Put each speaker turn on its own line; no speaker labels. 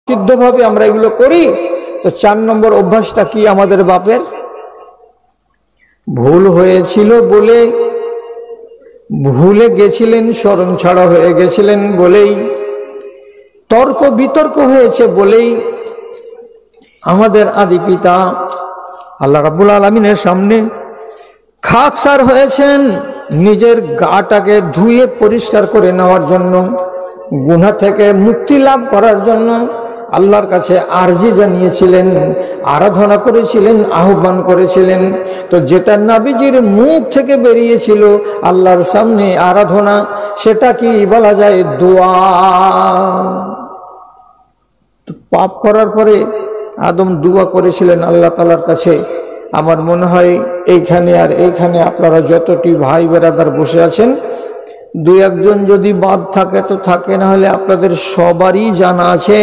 সিদ্ধভাবে আমরা এগুলো করি। তো 4 নম্বর অভ্যাসটা কি আমাদের বাপের? ভুল হয়েছিল বলে, ভুলে গেছিলেন, স্মরণ ছাড়া হয়ে গেছিলেন বলেই, তর্ক বিতর্ক হয়েছে বলেই আমাদের আদি পিতা আল্লাহ রাব্বুল আলামিনের সামনে খাকসার হয়েছেন নিজের গাটাকে ধুয়ে পরিষ্কার করে নেওয়ার জন্য, গুনাহ থেকে মুক্তি লাভ করার জন্য আল্লাহর কাছে আরজি জানিয়েছিলেন, আরাধনা করেছিলেন, আহ্বান করেছিলেন। তো যেটা নবীজির মুখ থেকে বেরিয়েছিল আল্লাহর সামনে আরাধনা, সেটা কি বলা যায়? দোয়া। তো পাপ করার পরে আদম দোয়া করেছিলেন আল্লাহ তাআলার কাছে। আমার মনে হয় এইখানে আর এইখানে আপনারা যতটি ভাই বেরাদার বসে আছেন, 2-1 জন যদি বাদ থাকে তো থাকে, না হলে আপনাদের সবারই জানা আছে